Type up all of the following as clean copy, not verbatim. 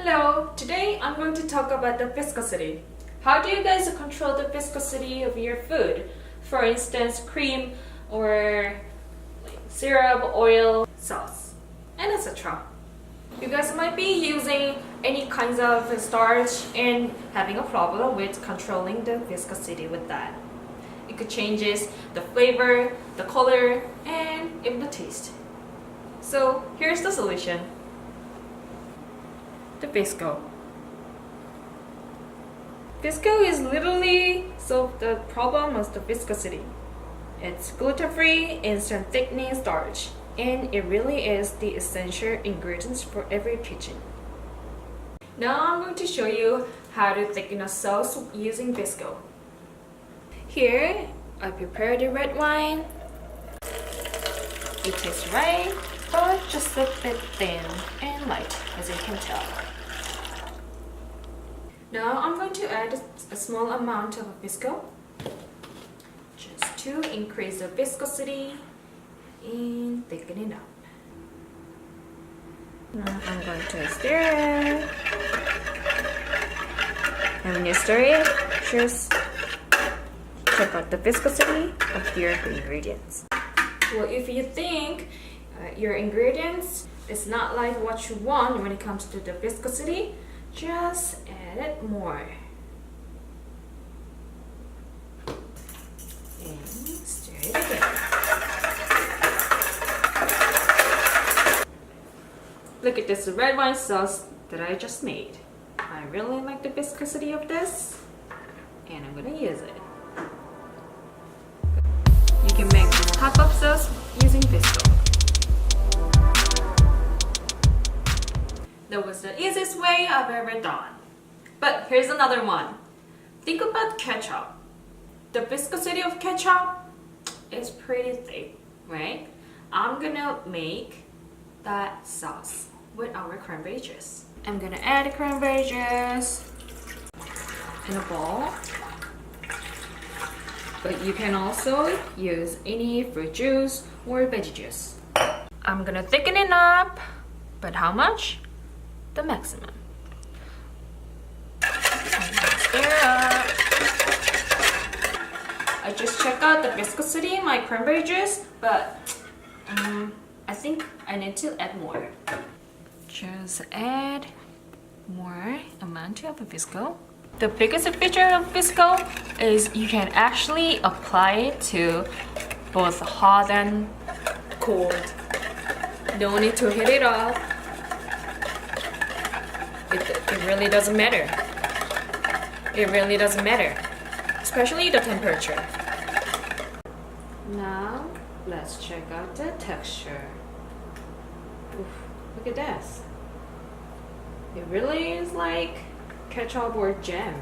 Hello, today I'm going to talk about the viscosity. How do you guys control the viscosity of your food? For instance, cream or syrup, oil, sauce, and etc. You guys might be using any kinds of starch and having a problem with controlling the viscosity with that. It could change the flavor, the color, and even the taste. So here's the solution. The VISCO. VISCO is literally solve the problem of the viscosity. It's gluten-free, instant thickening starch, and it really is the essential ingredients for every kitchen. Now I'm going to show you how to thicken a sauce using VISCO. Here, I prepared the red wine. It tastes right, but just a bit thin and light, as you can tell. Now I'm going to add a small amount of VISCO just to increase the viscosity and thicken it up. Now I'm going to stir it. And when you stir it, just check out the viscosity of your ingredients. Well, if you think your ingredients is not like what you want when it comes to the viscosity, just add it more. And stir it again. Look at this red wine sauce that I just made. I really like the viscosity of this, and I'm gonna use it. You can make this pop-up sauce using VISCO. That was the easiest way I've ever done. But here's another one. Think about ketchup. The viscosity of ketchup is pretty thick, right? I'm gonna make that sauce with our cranberry juice. I'm gonna add the cranberry juice in a bowl. But you can also use any fruit juice or veggie juice. I'm gonna thicken it up, but how much? The maximum. Stir up. I just checked out the viscosity in my cranberry juice, but I think I need to add more. Just add more amount of VISCO. The biggest feature of VISCO is you can actually apply it to both hot and cold. No need to heat it up. It really doesn't matter. It really doesn't matter, especially the temperature. Now let's check out the texture. Oof, look at this. It really is like ketchup or jam.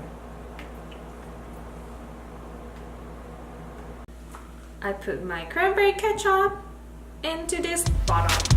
I put my cranberry ketchup into this bottle.